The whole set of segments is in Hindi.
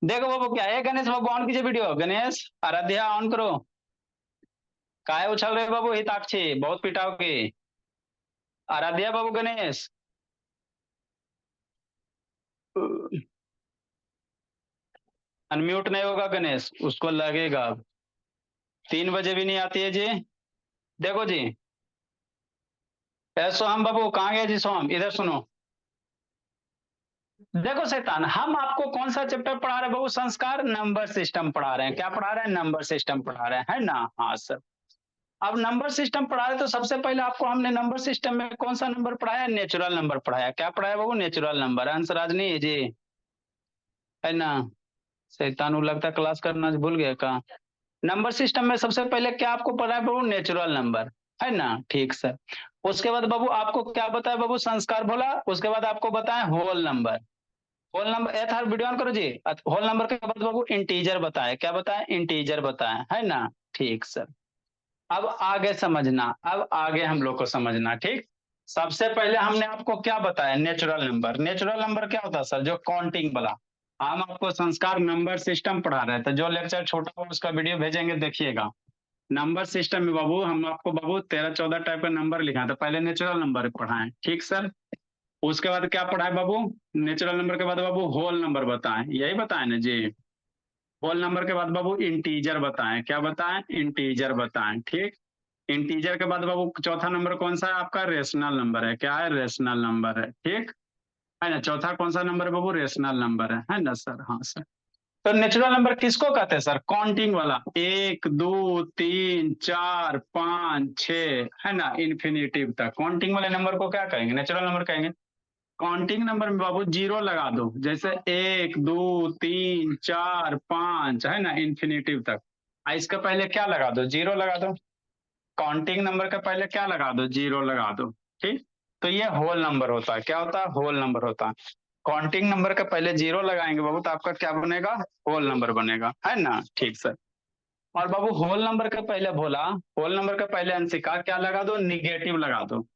देखो बाबू क्या है, गणेश बाबू ऑन कीजिए वीडियो। गणेश आराध्या ऑन करो। काय उछल रहे बाबू हिताक्षी, बहुत पिटाओगे। आराध्या बाबू गणेश। अनम्यूट नहीं होगा गणेश, उसको लगेगा। 3 बजे भी नहीं आती है जी। देखो जी। सोहम बाबू कहाँ गए जी? सोहम इधर सुनो। देखो शैतान, हम आपको कौन सा चैप्टर पढ़ा रहे हैं बाबू? संस्कार नंबर सिस्टम पढ़ा रहे हैं। क्या पढ़ा रहे हैं? नंबर सिस्टम पढ़ा रहे हैं, है ना? हाँ सर। अब नंबर सिस्टम पढ़ा रहे तो सबसे पहले आपको हमने नंबर सिस्टम में कौन सा नंबर पढ़ाया? नेचुरल नंबर पढ़ाया। क्या पढ़ाया बाबू? Natural number. हंसराज नहीं है जी, है ना? शैतान, वो लगता है क्लास करना भूल गया का। नंबर सिस्टम में सबसे पहले क्या आपको पढ़ा है बाबू? नेचुरल नंबर, है ना? ठीक सर। उसके बाद बाबू आपको क्या बताया बाबू? संस्कार बोला। उसके बाद आपको बताया होल नंबर। होल नंबर ए था, वीडियो ऑन करो जी। होल नंबर के बाद बाबू इंटीजर बताया। क्या बताया? इंटीजर बताया, है ना? ठीक सर। अब आगे समझना, अब आगे हम लोग को समझना, ठीक। सबसे पहले हमने आपको क्या बताया? Natural number. नेचुरल नंबर क्या होता है सर? जो काउंटिंग वाला। हम आपको संस्कार नंबर सिस्टम पढ़ा रहे थे, जो लेक्चर छोटा हो उसका वीडियो भेजेंगे, देखिएगा। नंबर सिस्टम में बाबू हम आपको बाबू 13-14 टाइप का नंबर लिखा था। पहले नेचुरल नंबर पढ़ाएं, ठीक सर। उसके बाद क्या पढ़ाए बाबू? नेचुरल नंबर के बाद बाबू होल नंबर बताएं, यही बताएं ना जी। होल नंबर के बाद बाबू इंटीजर बताएं। क्या बताएं? इंटीजर बताएं, ठीक। इंटीजर के बाद बाबू चौथा नंबर कौन सा है आपका? रेशनल नंबर है। क्या है? रेशनल नंबर है, ठीक। है ना? चौथा कौन सा नंबर है बाबू? रेशनल नंबर है ना सर? हाँ सर। तो नेचुरल नंबर किसको कहते हैं सर? काउंटिंग वाला। 1, 2, 3, 4, 5, 6, है ना? इन्फिनिटिव तक काउंटिंग वाले नंबर को क्या कहेंगे? नेचुरल नंबर कहेंगे। काउंटिंग नंबर में बाबू जीरो लगा दो, जैसे 1, 2, 3, 4, 5, है ना? इन्फिनिटिव तक। इसके पहले क्या लगा दो? जीरो लगा दो। काउंटिंग नंबर के पहले क्या लगा दो? जीरो लगा दो, ठीक। तो ये होल नंबर होता है। क्या होता है? होल नंबर होता है। काउंटिंग नंबर के पहले जीरो लगाएंगे बाबू तो आपका क्या बनेगा? होल नंबर बनेगा, है ना? ठीक सर। और बाबू होल नंबर के पहले बोला, होल नंबर के पहले अंशिका क्या लगा दो? निगेटिव लगा दो।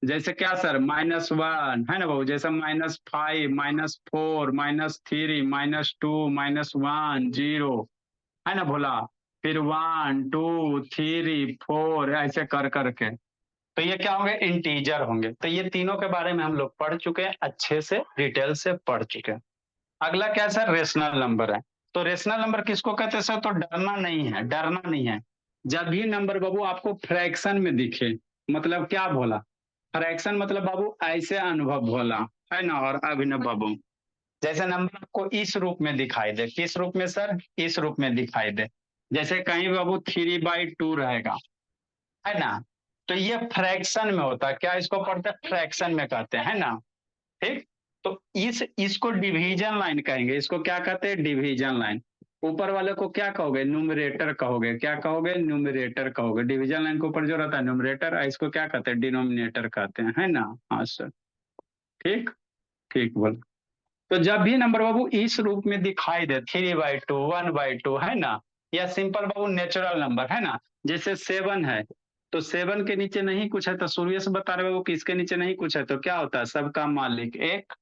जैसे क्या सर? -1, है ना बाबू? जैसे -5, -4, -3, -2, -1, 0, है ना भोला? फिर 1, 2, 3, 4 ऐसे कर करके। तो ये क्या होंगे? इंटीजर होंगे। तो ये तीनों के बारे में हम लोग पढ़ चुके हैं, अच्छे से डिटेल से पढ़ चुके हैं। अगला क्या है सर? रेशनल नंबर है। तो रेशनल नंबर किसको कहते हैं सर? तो डरना नहीं है, डरना नहीं है। जब भी नंबर बाबू आपको फ्रैक्शन में दिखे, मतलब क्या बोला? फ्रैक्शन मतलब बाबू ऐसे अनुभव बोला, है ना? और अभिनव बाबू, जैसे नंबर आपको इस रूप में दिखाई दे। किस रूप में सर? इस रूप में दिखाई दे। जैसे कहीं बाबू 3/2 रहेगा, है ना? तो ये फ्रैक्शन में होता है। क्या इसको पढ़ते हैं? फ्रैक्शन में कहते हैं, है ना? ठीक। तो इसको डिवीजन लाइन कहेंगे। इसको क्या कहते हैं? Division line. ऊपर वाले को क्या कहोगे? न्यूमरेटर कहोगे। क्या कहोगे? न्यूमरेटर कहोगे। डिवीजन लाइन के ऊपर जो रहता है न्यूमरेटर, इसको क्या कहते हैं? डिनोमिनेटर कहते हैं, है ना? हाँ सर। ठीक। ठीक बोल। तो जब भी नंबर बाबू इस रूप में दिखाई दे, 3/2, 1/2, है ना? या सिंपल बाबू नेचुरल नंबर, है ना? जैसे 7 है, तो 7 के नीचे नहीं कुछ है, तो शुरू से बता रहे बाबू किसके नीचे नहीं कुछ है, तो क्या होता है? सबका मालिक एक।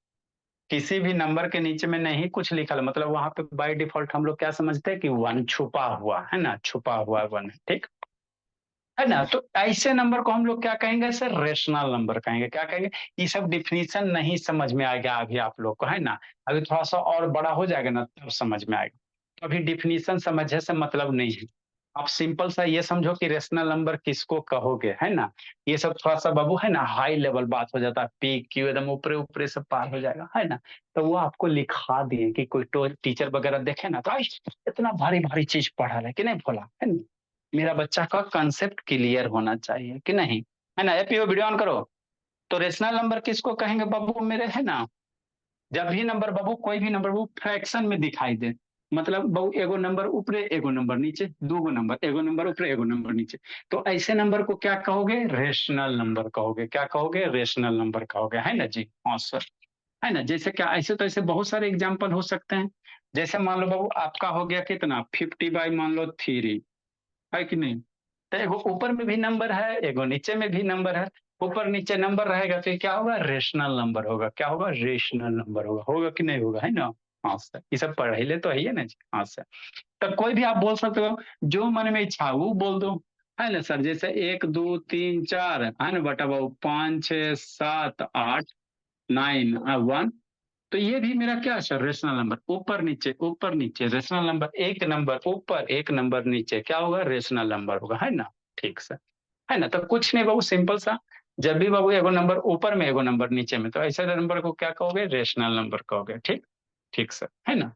किसी भी नंबर के नीचे में नहीं कुछ लिखा है, मतलब वहां पे बाय डिफॉल्ट हम लोग क्या समझते हैं कि 1 छुपा हुआ है ना? छुपा हुआ 1 है, ठीक। है ना? तो ऐसे नंबर को हम लोग क्या कहेंगे सर? रेशनल नंबर कहेंगे। क्या कहेंगे? ये सब डिफिनीशन नहीं समझ में आएगा अभी आप लोग को, है ना? अभी थोड़ा सा और बड़ा हो जाएगा ना, तब समझ में आएगा। तो अभी डिफिनीशन समझने से मतलब नहीं है। आप सिंपल सा ये समझो कि रेशनल नंबर किसको कहोगे, है ना? ये सब थोड़ा सा बाबू, है ना, हाई लेवल बात हो जाता है। पी क्यू एकदम ऊपरे ऊपरे से पार हो जाएगा, है ना? तो वो आपको लिखा दिए कि कोई टीचर वगैरह देखे ना तो इतना भारी भारी चीज पढ़ा है कि नहीं बोला, है ना? मेरा बच्चा का कंसेप्ट क्लियर होना चाहिए कि नहीं, है ना? एपीओ वीडियो ऑन करो। तो रेशनल नंबर किसको कहेंगे बाबू मेरे, है ना? जब भी नंबर बाबू, कोई भी नंबर बाबू फ्रैक्शन में दिखाई दे, मतलब बाबू एगो नंबर ऊपरे एगो नंबर नीचे, दूगो नंबर, एगो नंबर ऊपरे एगो नंबर नीचे, तो ऐसे नंबर को क्या कहोगे? रेशनल नंबर कहोगे। क्या कहोगे? रेशनल नंबर कहोगे, है ना जी? हाँ सर। है ना? जैसे क्या, ऐसे तो ऐसे बहुत सारे एग्जाम्पल हो सकते हैं। जैसे मान लो बाबू आपका हो गया कितना? 50/3, है कि नहीं? तो एगो ऊपर में भी नंबर है, एगो नीचे में भी नंबर है। ऊपर नीचे नंबर रहेगा तो क्या होगा? रेशनल नंबर होगा। क्या होगा? रेशनल नंबर होगा। होगा कि नहीं होगा, है ना? हाँ सर, ये सब पढ़े तो है ना जी। हाँ सर, तो कोई भी आप बोल सकते हो, जो मन में इच्छा वो बोल दो, है ना सर। जैसे 1 2 3 4 है ना, बटा बाबू 5 6 7 8 9 1, तो ये भी मेरा क्या है सर, रेशनल नंबर। ऊपर नीचे रेशनल नंबर, एक नंबर ऊपर एक नंबर नीचे क्या होगा, रेशनल नंबर होगा, है ना। ठीक सर, है ना। तो कुछ नहीं बाबू, सिंपल सा, जब भी बाबू एगो नंबर ऊपर में एगो नंबर नीचे में, तो ऐसे नंबर को क्या कहोगे, रेशनल नंबर कहोगे। ठीक, ठीक सर, है ना।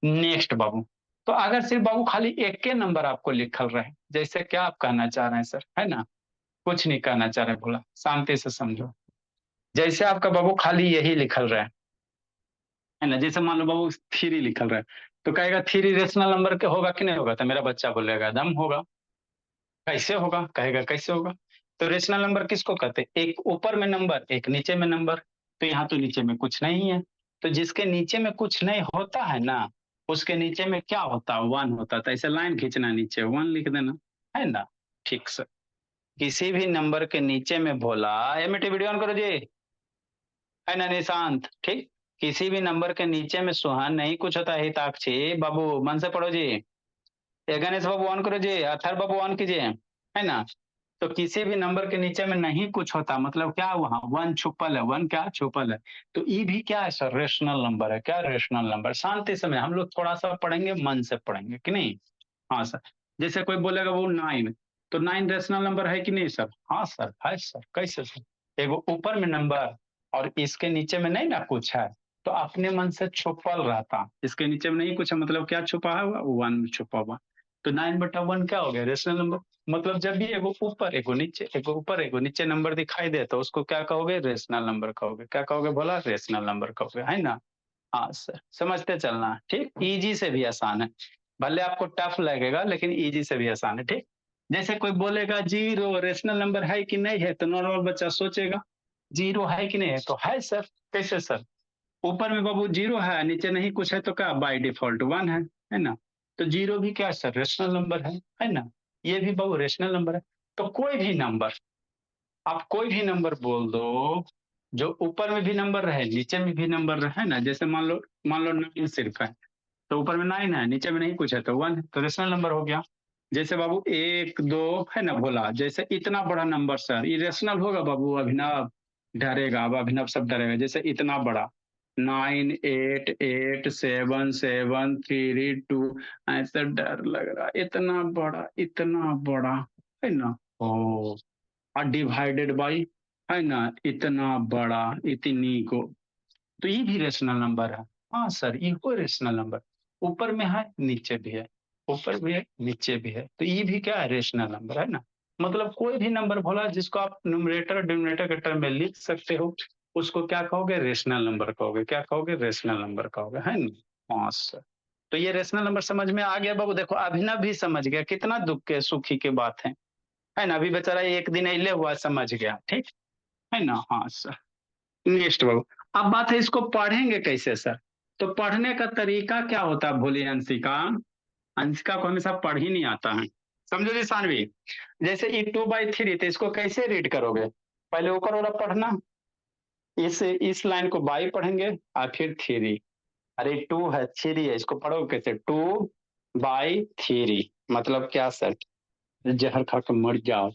नेक्स्ट बाबू, तो अगर सिर्फ बाबू खाली एक के नंबर आपको लिखल रहे, जैसे क्या आप कहना चाह रहे हैं सर, है ना, कुछ नहीं कहना चाह रहे, बोला शांति से समझो। जैसे आपका बाबू खाली यही लिखल रहे, है ना, जैसे मान लो बाबू 3 लिखल रहे, तो कहेगा 3 रेशनल नंबर के होगा कि नहीं होगा, तो मेरा बच्चा बोलेगा दम होगा। कैसे होगा, कहेगा कैसे होगा। तो रेशनल नंबर किसको कहते हैं, एक ऊपर में नंबर एक नीचे में नंबर। तो यहाँ तो नीचे में कुछ नहीं है, तो जिसके नीचे में कुछ नहीं होता है ना, उसके नीचे में क्या होता है, 1 होता है। तो ऐसे लाइन खींचना, नीचे 1 लिख देना, है ना। ठीक सर, किसी भी नंबर के नीचे में भोला, एमिटी वीडियो ऑन करो जी, है ना निशांत। ठीक, किसी भी नंबर के नीचे में सुहान नहीं कुछ होता है, हिताक्षी बाबू मन से पढ़ो जी, ये गणेश बाबू ऑन करो जी, अथर बाबू ऑन कीजिए, है ना। तो किसी भी नंबर के नीचे में नहीं कुछ होता, मतलब क्या, वहां 1 छुपल है, 1 क्या छुपल है। तो ये भी क्या है सर, रेशनल नंबर है। क्या रेशनल नंबर, शांति से हम लोग थोड़ा सा पढ़ेंगे, मन से पढ़ेंगे कि नहीं। हाँ सर, जैसे कोई बोलेगा वो 9, तो 9 रेशनल नंबर है कि नहीं सर, हाँ सर है सर। कैसे सर, एगो ऊपर में नंबर और इसके नीचे में नहीं ना कुछ है, तो अपने मन से छुपल रहता, इसके नीचे में नहीं कुछ है, मतलब क्या छुपा है, 1 छुपा हुआ। तो 9/1 क्या हो गया, रेशनल नंबर। मतलब जब भी एगो ऊपर एगो नीचे, एगो ऊपर एगो नीचे नंबर दिखाई दे, तो उसको क्या कहोगे, रेशनल नंबर कहोगे। क्या कहोगे बोला, रेशनल नंबर कहोगे, है ना। हाँ सर, समझते चलना, ठीक। इजी से भी आसान है, भले आपको टफ लगेगा लेकिन इजी से भी आसान है। ठीक, जैसे कोई बोलेगा 0 रेशनल नंबर है कि नहीं है, तो नॉर्मल बच्चा सोचेगा 0 है कि नहीं है, तो है सर। कैसे सर, ऊपर में बाबू 0 है, नीचे नहीं कुछ है, तो क्या बाय डिफॉल्ट 1 है ना। तो 0 भी क्या सर, रेशनल नंबर है ना। ये भी बाबू रेशनल नंबर है। तो कोई भी नंबर, आप कोई भी नंबर बोल दो, जो ऊपर में भी नंबर रहे नीचे में भी नंबर रहे ना, जैसे मान लो 9 सिर्फ है, तो ऊपर में 9 है, नीचे में नहीं कुछ है, तो 1 है, तो रेशनल नंबर हो गया। जैसे बाबू 1 2 है ना बोला, जैसे इतना बड़ा नंबर सर, ये रेशनल होगा बाबू, अभिनव डरेगा, अब अभिनव सब डरेगा, जैसे इतना बड़ा 9 8 8 7 7 3 2, ऐसा डर लग रहा, इतना बड़ा है ना। ओ, और डिवाइडेड बाई, है ना, इतना बड़ा, इतनी को, तो ये भी रेशनल नंबर है। हाँ सर, ये कोई रेशनल नंबर, ऊपर में है नीचे भी है, ऊपर भी है नीचे भी है, तो ये भी क्या है, रेशनल नंबर, है ना। मतलब कोई भी नंबर भोला जिसको आप न्यूमरेटर डिनोमिनेटर के टर्म में लिख सकते हो, उसको क्या कहोगे, रेशनल नंबर कहोगे। क्या कहोगे, रेशनल नंबर कहोगे, है ना। हाँ सर, तो ये रेशनल नंबर समझ में आ गया बाबू। देखो अभिनव भी समझ गया, कितना दुख के सुखी की बात है ना। अभी बेचारा एक दिन अले हुआ समझ गया, ठीक है ना। हाँ सर, नेक्स्ट बाबू, अब बात है इसको पढ़ेंगे कैसे सर। तो पढ़ने का तरीका क्या होता है, बोलिए अंशिका। अंशिका को हमेशा पढ़ ही नहीं आता है, समझो जी सानवी। जैसे ये 2/3, तो इसको कैसे रीड करोगे, पहले ऊपर वाला पढ़ना, इस लाइन को बाई पढ़ेंगे और फिर 3। अरे 2 है 3 है, इसको पढ़ोगे कैसे, 2/3, मतलब क्या सर, जहर खा के मर जाओ।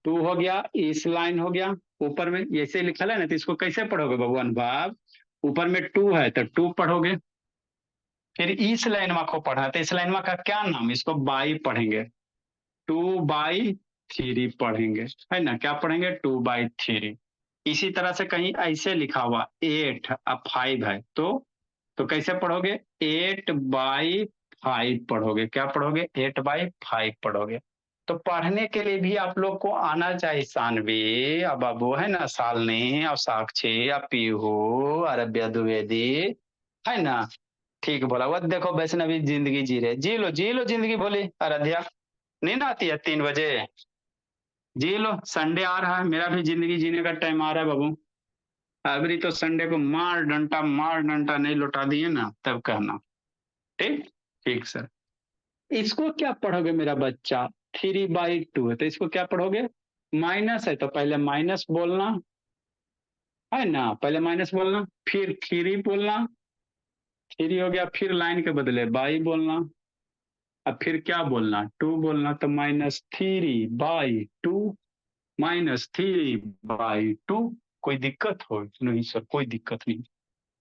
2 हो गया, इस लाइन हो गया, ऊपर में ऐसे लिखा है ना, तो इसको कैसे पढ़ोगे भगवान बाब, ऊपर में 2 है तो 2 पढ़ोगे। फिर इस लाइनमा को पढ़ा, तो इस लाइनमा का क्या नाम, इसको बाई पढ़ेंगे, 2/3 पढ़ेंगे, है ना। क्या पढ़ेंगे, 2/3। इसी तरह से कहीं ऐसे लिखा हुआ 8 अब 5 है, तो कैसे पढ़ोगे, 8/5 पढ़ोगे। क्या पढ़ोगे, 8/5 पढ़ोगे। तो पढ़ने के लिए भी आप लोग को आना चाहिए, सानवी अब बाबू, है ना, शालिनी और साक्षी और पीहू और अरबिया द्विवेदी, है ना। ठीक बोला, वो देखो वैष्णवी जिंदगी जी लो जिंदगी, बोली आराध्या। नींद आती है 3 बजे, जी लो, संडे आ रहा है, मेरा भी जिंदगी जीने का टाइम आ रहा है बाबू। अभी तो संडे को मार डंटा नहीं लौटा दिए ना, तब कहना। ठीक, ठीक सर। इसको क्या पढ़ोगे मेरा बच्चा, 3/2 है, तो इसको क्या पढ़ोगे, माइनस है तो पहले माइनस बोलना, है ना, पहले माइनस बोलना, फिर 3 बोलना, 3 हो गया, फिर लाइन के बदले बाई बोलना, अब फिर क्या बोलना, 2 बोलना, तो -3/2, -3/2। कोई दिक्कत हो? नहीं सर, कोई दिक्कत नहीं।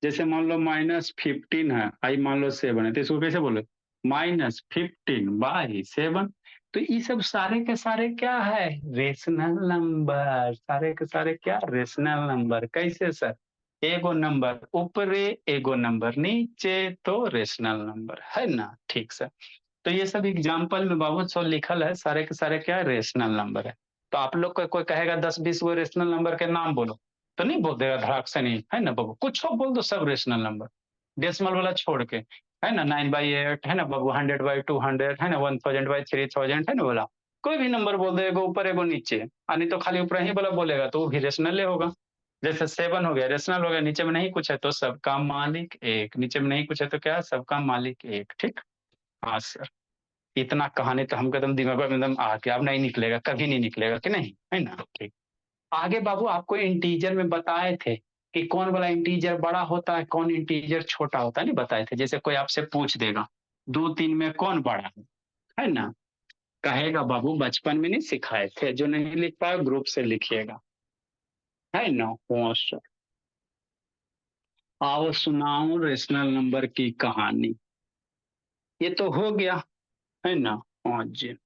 जैसे मान लो -15 है, आई मान लो 7 है, तो इसको कैसे बोले, -15/7। तो ये सब सारे के सारे क्या है, रेशनल नंबर, सारे के सारे क्या, रेशनल नंबर। कैसे सर, एगो नंबर ऊपरे एगो नंबर नीचे, तो रेशनल नंबर है ना। ठीक सर। तो ये सब एग्जाम्पल में बाबू सो लिखल है, सारे के सारे क्या, रेशनल नंबर है। तो आप लोग को कोई कहेगा 10-20 गो रेशनल नंबर के नाम बोलो, तो नहीं बोल देगा धड़ाक से, नहीं है ना बाबू, कुछ बोल दो, सब रेशनल नंबर, डेसिमल वाला छोड़ के, है ना, 9/8 है ना बाबू, 100/200 है ना, 1000/3000 है ना बोला, कोई भी नंबर बोल दो, एगो ऊपर एगो नीचे, नहीं तो खाली ऊपर ही वाला बोलेगा तो वो भी रेशनल होगा। जैसे 7 हो गया, रेशनल हो गया, नीचे में नहीं कुछ है तो सबका मालिक एक, नीचे में नहीं कुछ है तो क्या, सबका मालिक एक। ठीक। हाँ सर। इतना कहानी तो हमको एकदम दिमाग में एकदम आ गया, अब नहीं निकलेगा, कभी नहीं निकलेगा कि नहीं, है ना। ठीक। आगे बाबू आपको इंटीजर में बताए थे कि कौन वाला इंटीजर बड़ा होता है, कौन इंटीजर छोटा होता है, नहीं बताए थे। जैसे कोई आपसे पूछ देगा 2-3 में कौन बड़ा है ना, कहेगा बाबू बचपन में नहीं सिखाए थे, जो नहीं लिख पाए ग्रुप से लिखिएगा, है ना। हाँ सर। आओ सुनाओ रेशनल नंबर की कहानी। ये तो हो गया, है ना। हाँ जी।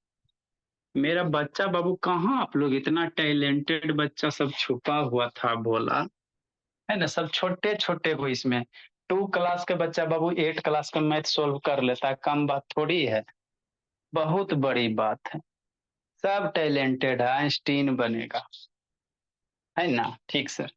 मेरा बच्चा बाबू कहाँ, आप लोग इतना टैलेंटेड बच्चा सब छुपा हुआ था बोला, है ना, सब छोटे छोटे हो इसमें। 2 क्लास के बच्चा बाबू 8 क्लास का मैथ सोल्व कर लेता है, कम बात थोड़ी है, बहुत बड़ी बात है। सब टैलेंटेड है, आइंस्टीन बनेगा, है ना। ठीक सर।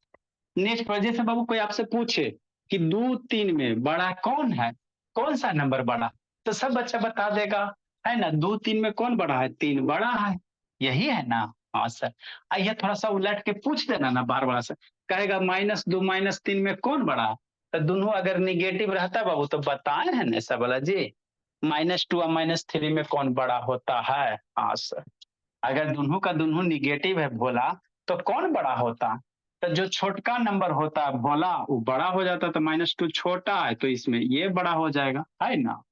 नेक्स्ट वजह से बाबू कोई आपसे पूछे कि 2-3 में बड़ा कौन है, कौन सा नंबर बड़ा, तो सब बच्चा बता देगा, है ना। 2-3 में कौन बड़ा है, 3 बड़ा है, यही है ना। हाँ सर। आइए थोड़ा सा उलट के पूछ देना ना बार बार से, कहेगा -2 -3 में कौन बड़ा है, तो दोनों अगर निगेटिव रहता बाबू तो बताए है ना सब वाला जी, -2 और -3 में कौन बड़ा होता है। हाँ सर। अगर दोनों का दोनों निगेटिव है बोला तो कौन बड़ा होता, तो जो छोटका नंबर होता है बोला वो बड़ा हो जाता, तो -2 छोटा है तो इसमें ये बड़ा हो जाएगा, है ना।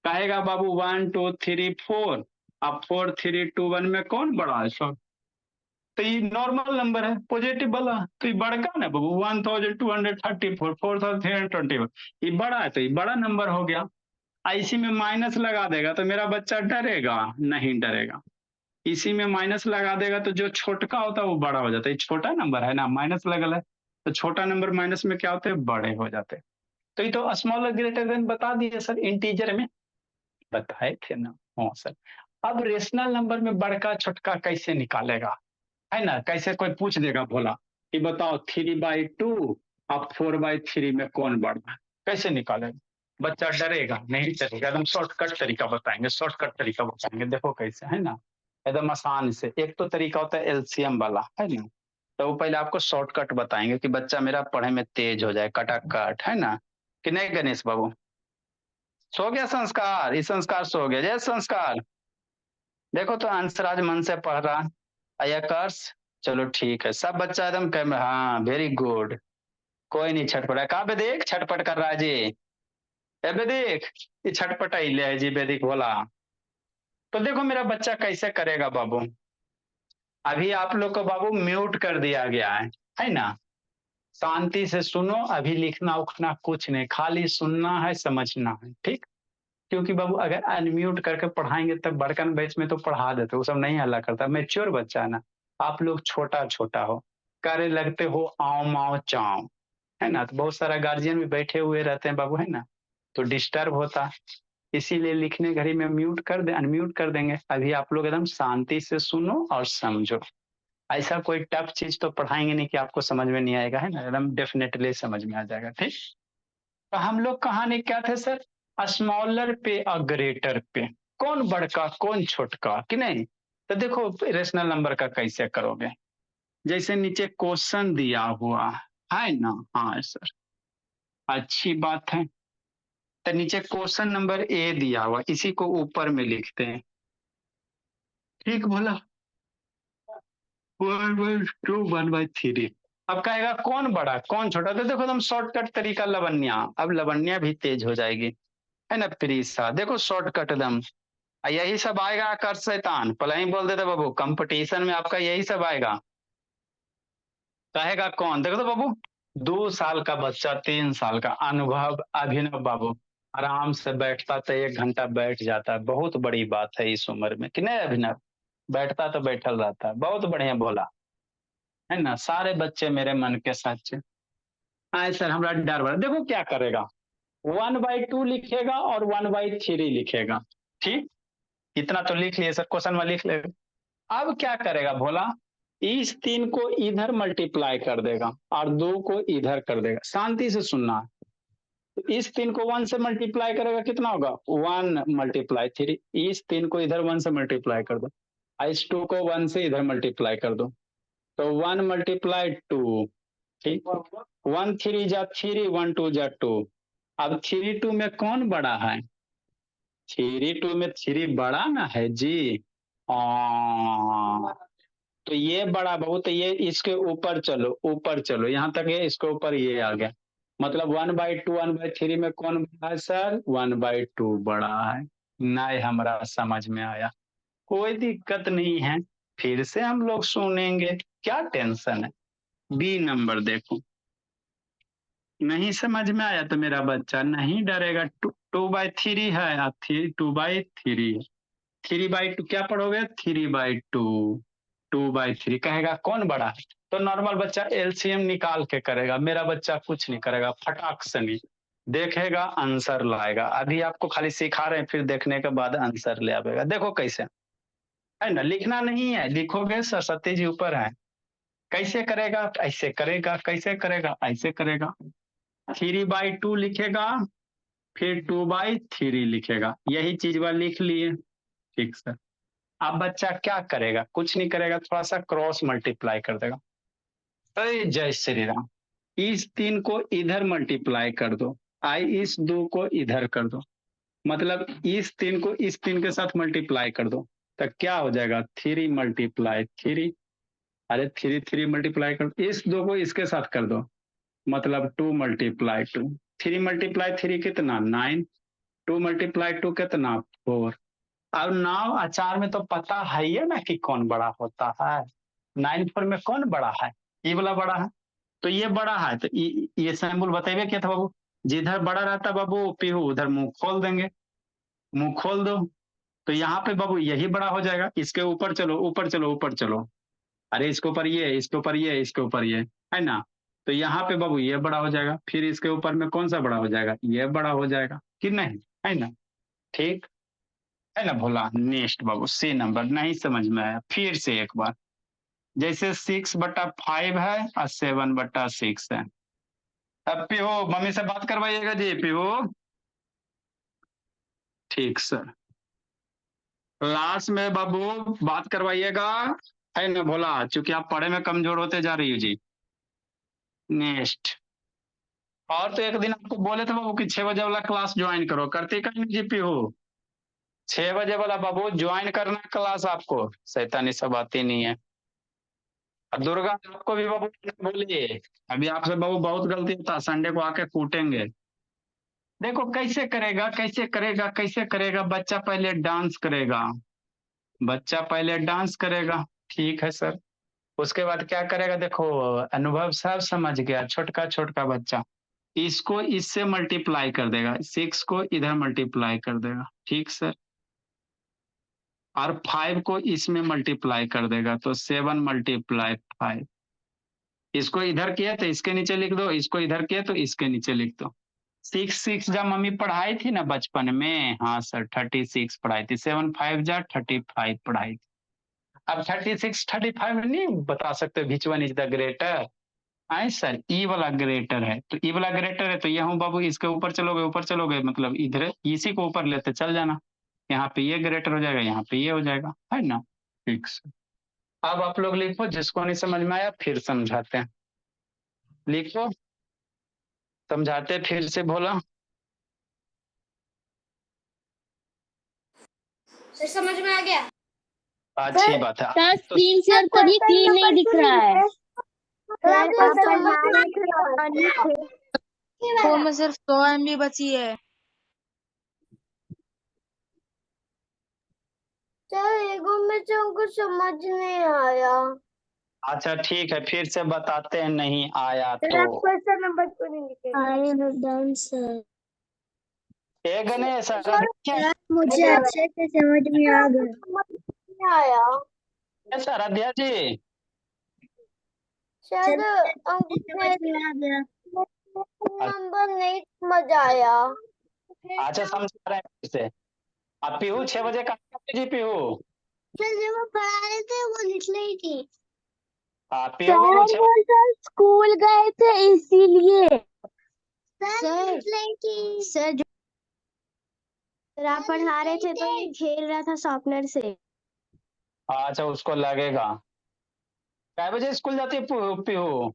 कहेगा बाबू 1 2 3 4, अब 4 3 2 1 में कौन बड़ा है सर, तो ये नॉर्मल नंबर है, पॉजिटिव वाला, तो ये बड़का ना बाबू, 1234, 4321, ये बड़ा है तो ये बड़ा नंबर हो गया। इसी में माइनस लगा देगा तो मेरा बच्चा डरेगा नहीं, डरेगा। इसी में माइनस लगा देगा तो जो छोटका होता है वो बड़ा हो जाता है, ये छोटा नंबर है ना, माइनस लगल है, तो छोटा नंबर माइनस में क्या होते हैं, बड़े हो जाते हैं। तो ये तो स्मॉलर ग्रेटर देन बता दिए सर, इंटीजर में बताए थे ना। हाँ सर। अब रेशनल नंबर में बड़का छोटका कैसे निकालेगा, है ना, कैसे कोई पूछ देगा भोला कि बताओ 3/2 अब 4/3 में कौन बड़ा है, कैसे निकालेगा, बच्चा डरेगा नहीं, डरेगा, एकदम शॉर्टकट तरीका बताएंगे, शॉर्टकट तरीका बताएंगे, देखो कैसे, है ना, एकदम आसान से। एक तो तरीका होता है एलसीएम वाला, है ना, तो वो पहले आपको शॉर्टकट बताएंगे कि बच्चा मेरा पढ़े में तेज हो जाए, कटाकट, है ना, कि नहीं गणेश बाबू। सो गया संस्कार, इस संस्कार सो गया, जय संस्कार। देखो तो आंसर आज मन से पढ़ रहा, आयकर्स, चलो ठीक है, सब बच्चा एकदम कैमरा, हाँ वेरी गुड, कोई नहीं छटपटा, कहाँ पे देख छटपट कर रहा है जी, ए बे देख, ये छटपट ही ले है जी, बेदिक बोला। तो देखो मेरा बच्चा कैसे करेगा बाबू, अभी आप लोग को बाबू म्यूट कर दिया गया है ना, शांति से सुनो, अभी लिखना उखना कुछ नहीं, खाली सुनना है, समझना है, ठीक। क्योंकि बाबू अगर अनम्यूट करके पढ़ाएंगे तब बड़कन बैच में तो पढ़ा देते, वो सब नहीं हल्ला करता, मेच्योर बच्चा है ना, आप लोग छोटा छोटा हो, करे लगते हो आओ माओ चाओ, है ना, तो बहुत सारा गार्जियन भी बैठे हुए रहते हैं बाबू, है ना, तो डिस्टर्ब होता है, इसीलिए लिखने घड़ी में म्यूट कर दे, अनम्यूट कर देंगे। अभी आप लोग एकदम शांति से सुनो और समझो, ऐसा कोई टफ चीज तो पढ़ाएंगे नहीं कि आपको समझ में नहीं आएगा, है ना, एकदम डेफिनेटली समझ में आ जाएगा, ठीक। तो हम लोग कहानी क्या थे सर, स्मॉलर पे और ग्रेटर पे, कौन बड़का कौन छोटका कि नहीं। तो देखो रेशनल नंबर का कैसे करोगे, जैसे नीचे क्वेश्चन दिया हुआ है ना। हाँ सर, अच्छी बात है। तो नीचे क्वेश्चन नंबर ए दिया हुआ, इसी को ऊपर में लिखते हैं, ठीक बोला, 1/2 1/3, अब कहेगा कौन बड़ा कौन छोटा, तो देखो तुम शॉर्टकट तरीका लवन्या, अब लवन्या भी तेज हो जाएगी, है ना। प्रीसा देखो शॉर्टकट दम, यही सब आएगा कर शैतान पहले ही बोल देते बाबू, कंपटीशन में आपका यही सब आएगा। कहेगा कौन, देखो तो बाबू 2 साल का बच्चा 3 साल का अनुभव अभिनव बाबू आराम से बैठता तो 1 घंटा बैठ जाता है, बहुत बड़ी बात है इस उम्र में कि नहीं अभिनव, बैठता तो बैठल रहता है, बहुत बढ़िया बोला, है ना। सारे बच्चे मेरे मन के सच्चे। हाँ सर हमारा डर बड़ा, देखो क्या करेगा, 1/2 लिखेगा और 1/3 लिखेगा, ठीक, इतना तो लिख लिए सर, क्वेश्चन में लिख लेगा। अब क्या करेगा भोला, इस 3 को इधर मल्टीप्लाई कर देगा और 2 को इधर कर देगा, शांति से सुनना। तो इस 3 को 1 से मल्टीप्लाई करेगा कितना होगा, 1 × 3, इस 3 को इधर 1 से मल्टीप्लाई कर दो, इस 2 को 1 से इधर मल्टीप्लाई कर दो, तो 1 × 2, ठीक, 1 3 जा 3, 1 2 जा 2। अब 3 2 में कौन बड़ा है, 3 2 में 3 बड़ा ना है जी। तो ये बड़ा बहुत, ये इसके ऊपर चलो ऊपर चलो, यहाँ तक है, इसके ऊपर ये आ गया, मतलब 1/2 1/3 में कौन बड़ा है सर, 1/2 बड़ा है। नहीं हमारा समझ में आया, कोई दिक्कत नहीं है, फिर से हम लोग सुनेंगे, क्या टेंशन है। बी नंबर देखो, नहीं समझ में आया तो मेरा बच्चा नहीं डरेगा, 2/3 है, अब 2/3, 3/2 क्या पढ़ोगे, 3/2, 2/3 कहेगा कौन बड़ा है, तो नॉर्मल बच्चा एलसीएम निकाल के करेगा, मेरा बच्चा कुछ नहीं करेगा, फटाक से नहीं देखेगा आंसर लाएगा, अभी आपको खाली सिखा रहे हैं, फिर देखने के बाद आंसर ले आएगा, देखो कैसे, है ना। लिखना नहीं है, लिखोगे सरस्वती जी ऊपर है, कैसे करेगा, ऐसे करेगा, कैसे करेगा, ऐसे करेगा, 3/2 लिखेगा, फिर 2/3 लिखेगा, यही चीज वह लिख लिए, ठीक सर। अब बच्चा क्या करेगा, कुछ नहीं करेगा, थोड़ा सा क्रॉस मल्टीप्लाई कर देगा, अरे जय श्री राम, इस 3 को इधर मल्टीप्लाई कर दो, इस 2 को इधर कर दो, मतलब इस 3 को इस 3 के साथ मल्टीप्लाई कर दो, तो क्या हो जाएगा, 3 × 3, अरे 3 मल्टीप्लाई कर दो, इस 2 को इसके साथ कर दो, मतलब 2 × 2, 3 × 3 कितना 9, 2 × 2 कितना 4। अब 9 4 में तो पता है ही है ना कि कौन बड़ा होता है, 9 4 में कौन बड़ा है, ये वाला बड़ा है, तो ये बड़ा है, तो ये सैम्बुल बताइए क्या था बाबू, जिधर बड़ा रहता बाबू पीहू उधर मुंह खोल देंगे, मुंह खोल दो, तो यहाँ पे बाबू यही बड़ा हो जाएगा, इसके ऊपर चलो ऊपर चलो ऊपर चलो, अरे इसके ऊपर ये इसके ऊपर ये इसके ऊपर ये, है ना। तो यहाँ पे बाबू ये बड़ा हो जाएगा, फिर इसके ऊपर में कौन सा बड़ा हो जाएगा, ये बड़ा हो जाएगा कि नहीं, है ना, ठीक है ना। भोला नेक्स्ट बाबू सी नंबर नहीं समझ में आया, फिर से एक बार, जैसे 6/5 है और 7/6 है। अब पीहू मम्मी से बात करवाइएगा जी, पीहू, ठीक सर, क्लास में बाबू बात करवाइएगा, है ना भोला, चूंकि आप पढ़े में कमजोर होते जा रही हो जी। नेक्स्ट, और तो एक दिन आपको बोले थे बाबू कि 6 बजे वाला क्लास ज्वाइन करो, करते कहीं नहीं जीपी हो, 6 बजे वाला बाबू ज्वाइन करना क्लास आपको, शैतानी सब आती नहीं है। और दुर्गा आपको भी बाबू बोलिए, अभी आपसे बाबू बहुत गलती होता है, संडे को आके कूटेंगे। देखो कैसे करेगा कैसे करेगा कैसे करेगा, बच्चा पहले डांस करेगा, बच्चा पहले डांस करेगा, ठीक है सर, उसके बाद क्या करेगा, देखो अनुभव सब समझ गया, छोटका छोटका बच्चा, इसको इससे मल्टीप्लाई कर देगा, 6 को इधर मल्टीप्लाई कर देगा, ठीक सर, और 5 को इसमें मल्टीप्लाई कर देगा, तो 7 × 5, इसको इधर किया तो इसके नीचे लिख दो, इसको इधर किया तो इसके नीचे लिख दो। 6 6 जब मम्मी पढ़ाई थी ना बचपन में, हाँ सर 36 पढ़ाई थी, 7 5 जा 35 पढ़ाई थी। अब 36 35 नहीं बता सकते which one is the greater, I sir E वाला ग्रेटर है, तो ई वाला ग्रेटर है, तो ये हूँ बाबू, इसके ऊपर चलोगे मतलब इधर इसी को ऊपर लेते चल जाना, यहाँ पे ये ग्रेटर हो जाएगा, यहाँ पे ये हो जाएगा, है ना, ठीक सर। अब आप लोग लिखो, जिसको नहीं समझ में आया फिर समझाते हैं, लिखो, समझाते फिर से बोला, सर समझ में आ गया, अच्छी बात है। सर स्क्रीन शेयर करिए, क्लियर नहीं दिख रहा है। फोन में सिर्फ 100 MB बची है। सर एगो में से हमको समझ नहीं आया। अच्छा ठीक है, फिर से बताते हैं, नहीं आया सर तो। आप क्वेश्चन नंबर क्यों नहीं लिखे? I have done sir. ए गणेश, मुझे अच्छे से समझ में आ गया। समझ नहीं आया आराध्या जी, सर, हमको समझ में आ गया। नंबर नहीं समझ आया। अच्छा समझा रहे हैं फिर से। अब पीहू 6 बजे कहाँ गई जी पीहू? सर जो वो पढ़ा रहे थे वो लिख रही थी। पीहू बाबू 6 बजे। सर स्कूल गए थे इसीलिए। सर सर जो सर आप पढ़ा रहे थे तो ये खेल रहा था शॉर्पनर से। अच्छा उसको लगेगा। कै बजे स्कूल जाती है पीहू?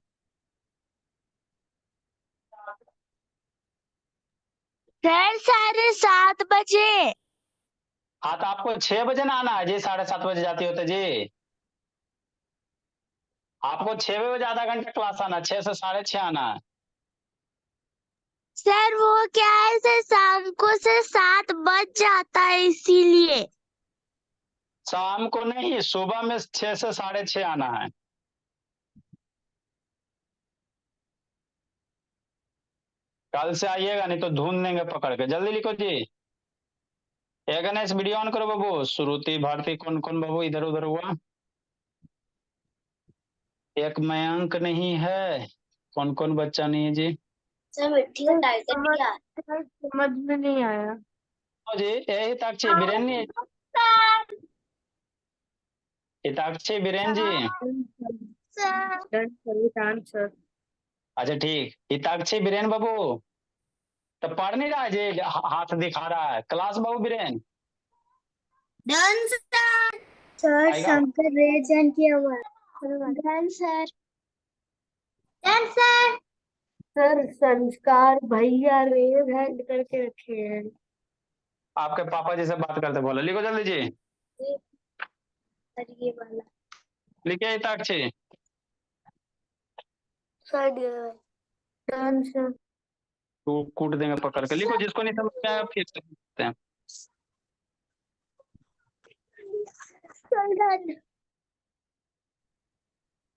सर 7:30 बजे। हाँ तो आपको 6 बजे ना आना है जी, 7:30 बजे जाती हो तो जी। आपको 6 बजे आधा घंटा क्लास आना, 6 से 6:30 आना है। सर वो क्या है सर, शाम को से 7 बज जाता है इसीलिए। शाम को नहीं, सुबह में 6 से 6:30 आना है। कल से आइएगा, नहीं तो ढूंढ देंगे पकड़ के। जल्दी लिखो जी। एक गणेश वीडियो ऑन करो बाबू। श्रुति भारती कौन कौन बाबू इधर उधर हुआ? एक मयंक नहीं है, कौन कौन बच्चा नहीं है जी? सर मिट्टी का टाइटल क्या है? समझ में नहीं आया। जी यही तक चाहिए बीरेन नहीं है? हिताक्षी बीरेन जी। आंसर। अच्छा ठीक, हिताक्षी बीरेन बाबू तो पढ़ नहीं रहा है जी, हाथ दिखा रहा है। क्लास बाबू बीरेन डन सर। सर आएगा। शंकर रेज एंड की आवाज। Done sir. Done sir. Sir संस्कार भैया रेज हैंड करके रखे हैं। आपके पापा जी से बात करते, बोलो लिखो जल्दी जी। सर ये वाला। लिखिए हिताक्षी। Sir done sir. तो कूट देंगे पकड़ के। लिखो, जिसको नहीं समझ में आया फिर से लिखते हैं। Sir done.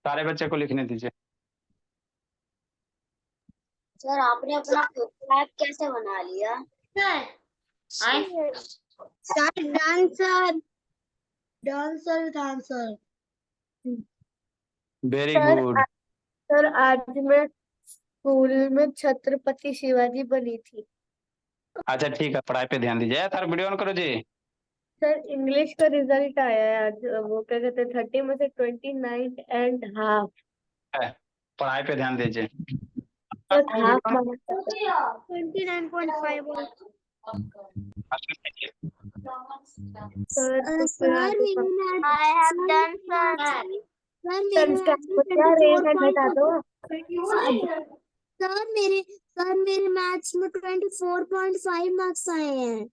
सारे बच्चे को लिखने दीजिए। सर आपने अपना ऐप कैसे बना लिया? Sir dancer. Dancer dancer. Very sir good. Sir आज मैं स्कूल में छत्रपति शिवाजी बनी थी। अच्छा ठीक है, पढ़ाई पे ध्यान दीजिए। सर वीडियो ऑन करो जी। सर इंग्लिश का रिजल्ट आया है आज, वो क्या कहते हैं 30 में से 29.5। पढ़ाई पे ध्यान दीजिए। Sir half marks 29.5। Sir I have done sir. Sir मेरे मैथ्स में 24.5 मार्क्स आए हैं।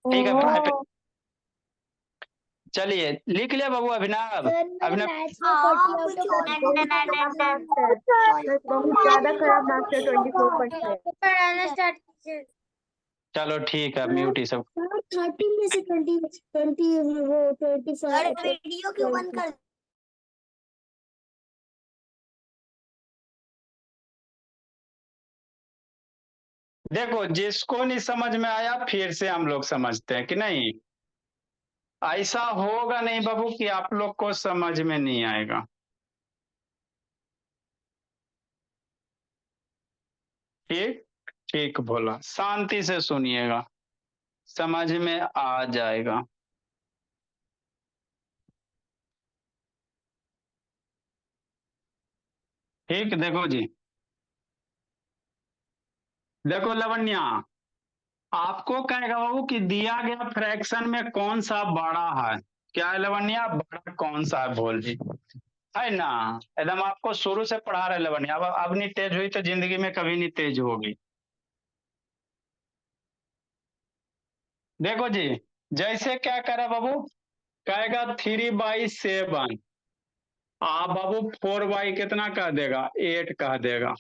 ठीक है, पढ़ाई पे चलिए। लिख लिया बाबू अभिनव। अभिनव बहुत ज्यादा खराब मार्क्स है 24.5। चलो ठीक है, म्यूट ही सब। 30 में से 20 वो 25 वीडियो क्यों बंद कर? देखो, जिसको नहीं समझ में आया फिर से हम लोग समझते हैं कि नहीं। ऐसा होगा नहीं बाबू कि आप लोग को समझ में नहीं आएगा। ठीक ठीक बोला, शांति से सुनिएगा, समझ में आ जाएगा। ठीक, देखो जी। देखो लवण्या, आपको कहेगा बाबू कि दिया गया फ्रैक्शन में कौन सा बड़ा है। क्या है लवण्या, बड़ा कौन सा है बोल जी। है ना, एकदम आपको शुरू से पढ़ा रहे लवण्या। अब नहीं तेज हुई तो जिंदगी में कभी नहीं तेज होगी। देखो जी, जैसे क्या करा बाबू, कहेगा 3/7। बाबू 4 बाई कितना कह देगा, 8 कह देगा,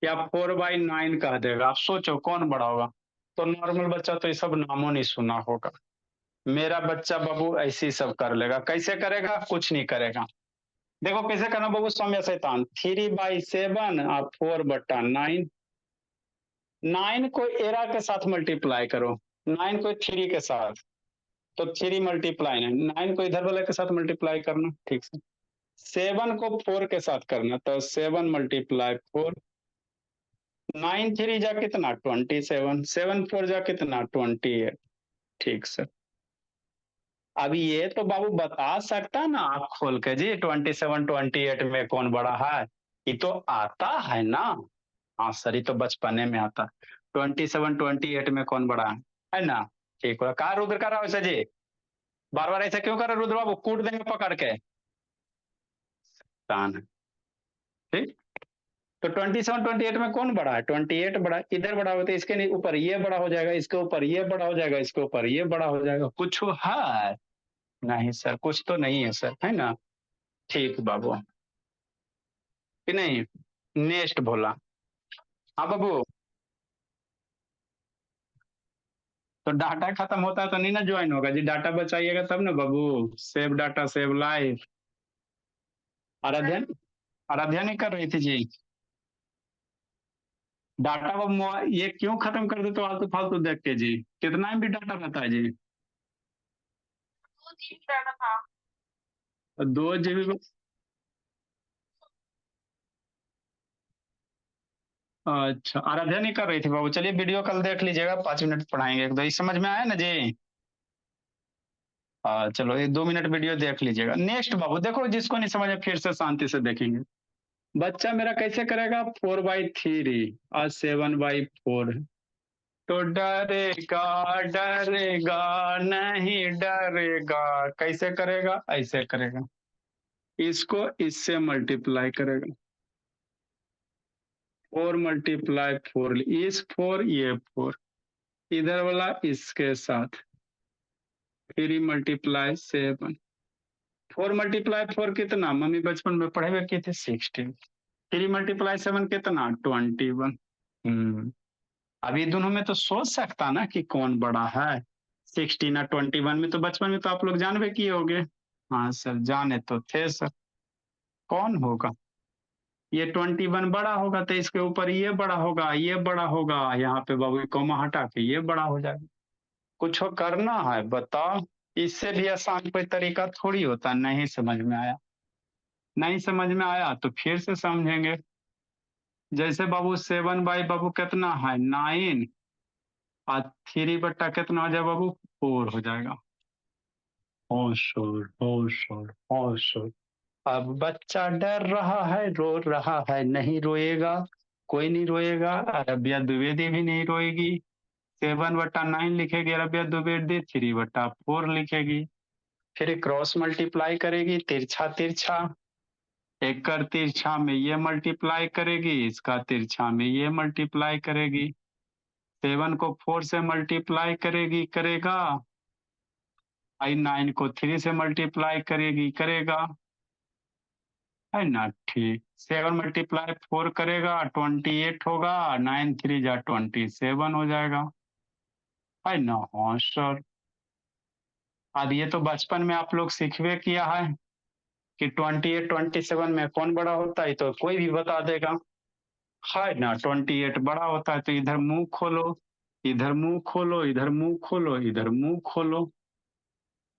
या 4/9 कह देगा। आप सोचो कौन बड़ा होगा। तो नॉर्मल बच्चा तो ये सब नामों नहीं सुना होगा। मेरा बच्चा बाबू ऐसे ही सब कर लेगा। कैसे करेगा, कुछ नहीं करेगा। देखो कैसे करना बाबू, सौम्य शैतान, 3/7 और 4/9। 9 को एरा के साथ मल्टीप्लाई करो, 9 को 3 के साथ, तो 3 मल्टीप्लाई 9 को इधर वाले के साथ मल्टीप्लाई करना ठीक से। 7 को 4 के साथ करना, तो 7 × 4, 9 3 जा कितना 27, 7 4 जा कितना 28। ठीक सर। अब ये तो बाबू बता सकता ना आँख खोल के जी 27 28 में कौन बड़ा है, ये तो आता है ना। हाँ सर, ये तो बचपने में आता। 27 28 में कौन बड़ा है ना। ठीक है, कहा रुद्र कर रहा वैसे जी, बार बार ऐसा क्यों कर रहे रुद्र बाबू, कूट देंगे पकड़ के। तान है। ठीक, तो 27 28 में कौन बड़ा है, 28 बड़ा, इधर बड़ा होता है, इसके ऊपर ये बड़ा हो जाएगा, इसके ऊपर ये बड़ा हो जाएगा, इसके ऊपर ये बड़ा हो जाएगा। कुछ है नहीं सर, कुछ तो नहीं है सर, है ना। ठीक बाबू, कि नहीं। नेक्स्ट बोला। हाँ बाबू, तो डाटा खत्म होता है तो नहीं ना ज्वाइन होगा जी, डाटा बचाइएगा तब ना बाबू। Save data save life. Aaradhya, Aaradhya नहीं कर रही थी जी डाटा। वो ये क्यों खत्म कर दे तो आलतू फालतू देख के जी, कितना भी डाटा रहता है जी। 2 GB डाटा था। 2 GB। अच्छा, आराध्या नहीं कर रही थी बाबू, चलिए वीडियो कल देख लीजिएगा, 5 मिनट पढ़ाएंगे, एक दो ही समझ में आया ना जी। चलो ये 2 मिनट वीडियो देख लीजिएगा। नेक्स्ट बाबू देखो, जिसको नहीं समझ में फिर से शांति से देखेंगे। बच्चा मेरा कैसे करेगा, 4/3 और 7/4। तो डरेगा डरेगा नहीं डरेगा, कैसे करेगा, ऐसे करेगा, इसको इससे मल्टीप्लाई करेगा, 4 × 4, इस 4 ये 4, इधर वाला इसके साथ, 3 × 7, 4 × 4 कितना, मम्मी बचपन में पढ़े हुए की थे 16। 3 × 7 कितना 21। अभी दोनों में तो सोच सकता ना कि कौन बड़ा है। 16 और 21 में तो बचपन में तो आप लोग जानबे किए होगे। हाँ सर, जाने तो थे सर। कौन होगा, ये 21 बड़ा होगा तो इसके ऊपर ये बड़ा होगा, ये बड़ा होगा, यहाँ पे बाबू कॉमा हटा के ये बड़ा हो जाएगा। कुछ करना है बताओ, इससे भी आसान कोई तरीका थोड़ी होता। नहीं समझ में आया, नहीं समझ में आया तो फिर से समझेंगे। जैसे बाबू 7 बाबू कितना है 9, और 3 कितना हो जाए बाबू 4 हो जाएगा। होश होश होश। अब बच्चा डर रहा है, रो रहा है, नहीं रोएगा, कोई नहीं रोएगा। अरबिया द्विवेदी भी नहीं रोएगी। 7/9 लिखेगी अरबिया द्विवेदी, 3/4 लिखेगी। फिर क्रॉस मल्टीप्लाई करेगी, तिरछा तिरछा, एक कर तिरछा में ये मल्टीप्लाई करेगी, इसका तिरछा में ये मल्टीप्लाई करेगी। 7 को 4 से मल्टीप्लाई करेगी, करेगा। 9 को 3 से मल्टीप्लाई करेगी, करेगा, है ना। ठीक, 7 × 4 करेगा 28 होगा, 9 3 जा 27 हो जाएगा, है ना। हाँ सर, अब ये तो बचपन में आप लोग सीखवे किया है कि 28 27 में कौन बड़ा होता है, तो कोई भी बता देगा, है ना। 28 बड़ा होता है तो इधर मुंह खोलो, इधर मुंह खोलो, इधर मुंह खोलो, इधर मुंह खोलो,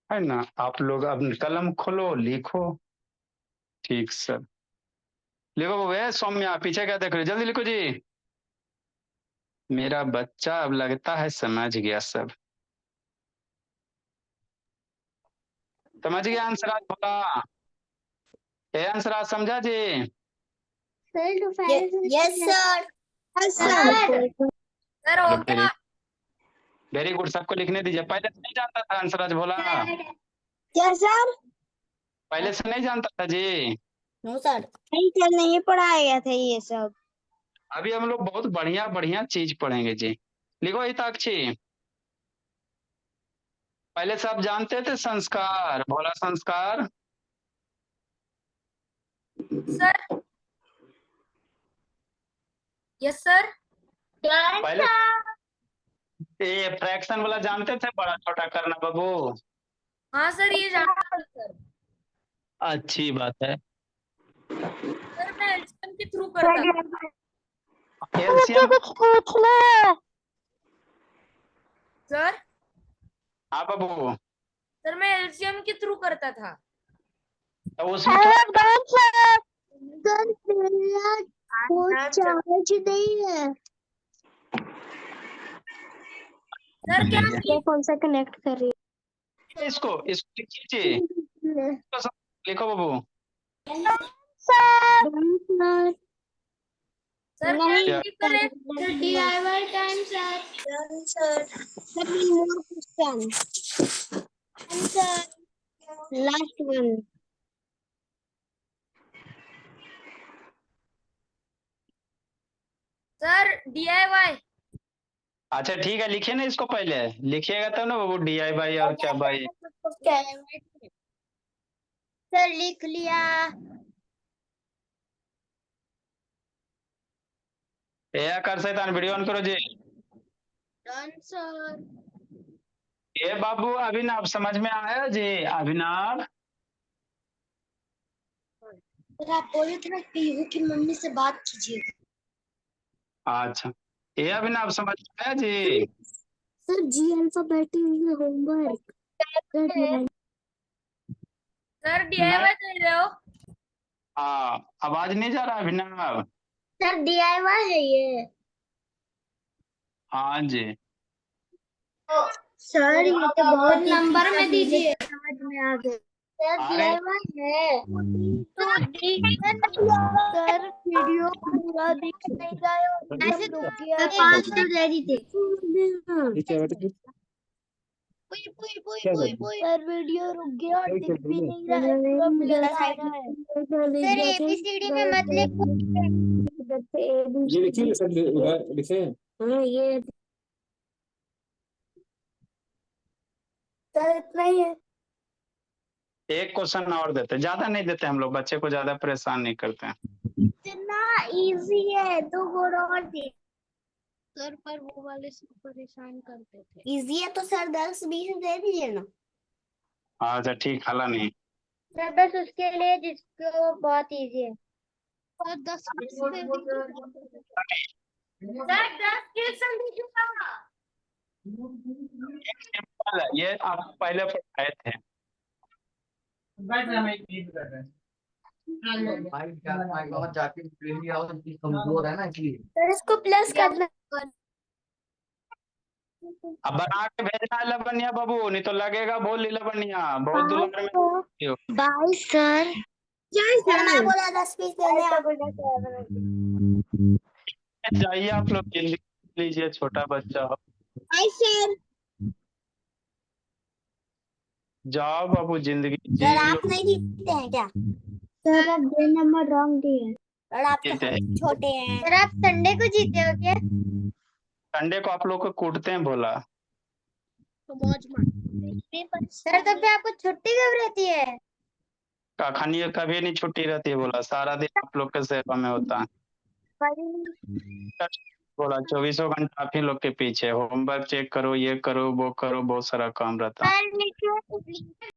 है ना। आप लोग अब कलम खोलो, लिखो। ठीक सर, लिखो वे सौम्या, पीछे क्या देख रहे हो, जल्दी लिखो जी। मेरा बच्चा अब लगता है समझ गया सब, समझ गया आंसर आज बोला। ए आंसर आज समझा जी। Yes sir. सर हो गया। वेरी गुड, सबको लिखने दीजिए। पहले से नहीं जानता था आंसर आज बोला, क्या सर? पहले से नहीं जानता था जी। नो सर, नहीं सर, नहीं पढ़ाया गया था ये सब। अभी हम लोग बहुत बढ़िया बढ़िया चीज पढ़ेंगे जी। लिखो हिताक्षी, पहले से आप जानते थे संस्कार, भोला संस्कार। सर यस सर पहले ये फ्रैक्शन वाला जानते थे, बड़ा छोटा करना बाबू? हाँ सर ये जानता हूँ सर। अच्छी बात है। सर मैं एलसीएम के थ्रू करता था। एलसीएम सर हाँ बाबू, सर मैं एलसीएम के थ्रू करता था। तो उसमें थोड़ा सर मेरा फोन चार्ज नहीं है। सर क्या ये कौन सा कनेक्ट कर रही इसको कीजिए, है? लिखो बाबू। सर सर नहीं क्या क्लिक करें? DIY time sir. Let me more question. Answer. Last one. Sir DIY अच्छा ठीक है, लिखिए ना इसको, पहले लिखिएगा तब ना बाबू, DIY और क्या बाई। सर लिख लिया। ये कर शैतान वीडियो ऑन करो जी। Done sir. ये बाबू अभिनव समझ में आया जी? अभिनव सर आप बोले थे ना पीहू की मम्मी से बात कीजिए। अच्छा, ये अभिनव समझ में आया जी? सर जी अल्फाबेटिक होमवर्क सर DIY कर रहे हो? हाँ, आवाज नहीं जा रहा अभिनव? सर DIY है ये। हाँ जी। सर ये तो बहुत नंबर में दीजिए, समझ में आ गया। सर DIY है तो सर वीडियो पूरा दिख नहीं रहा है। ऐसे तो 5 तो दे दी थी। सर वीडियो रुक गया और दिख भी नहीं रहा है, पूरा प्लस आ रहा है। सर ABCD में मत लिखो। ये लिखिए सर, उधर लिखे। हाँ ये सर इतना ही है। एक क्वेश्चन और देते, ज्यादा नहीं देते हम लोग, बच्चे को ज्यादा परेशान नहीं करते हैं। इतना इजी है, 2 गुण और दे। सर पर वो वाले से परेशान करते थे। इजी है तो सर 10-20 दे दीजिए ना। अच्छा ठीक, हाला नहीं। सर बस उसके लिए जिसको बहुत इजी है। और 10-20 दे दीजिए। सर 10 क्वेश्चन दीजिएगा। सिंपल है, ये आप पहले पढ़ाए थे। कमजोर है ना इसलिए। सर इसको प्लस करना। अब बना के भेजना है लबनिया बाबू, नहीं तो लगेगा बोल लबनिया, बहुत दुलार में। 22 सर। सर मैं बोला 10-20 दे दे। जाइए आप लोग जल्दी लीजिए, छोटा बच्चा हो। सर जाओ बाबू, जिंदगी जी सर लो। आप नहीं जीतते हैं क्या? सर आप डे नंबर रॉन्ग दिए। और आप तो जीते। छोटे हैं। सर आप संडे को जीते हो क्या? संडे को आप लोग को कूटते हैं बोला। सर तो फिर आपको छुट्टी कब रहती है? खानी कभी नहीं छुट्टी रहती है बोला, सारा दिन आप लोग के सेवा में होता है। बोला 24 घंटा आप ही लोग के पीछे, होमवर्क चेक करो, ये करो वो करो, बहुत सारा काम रहता है। सर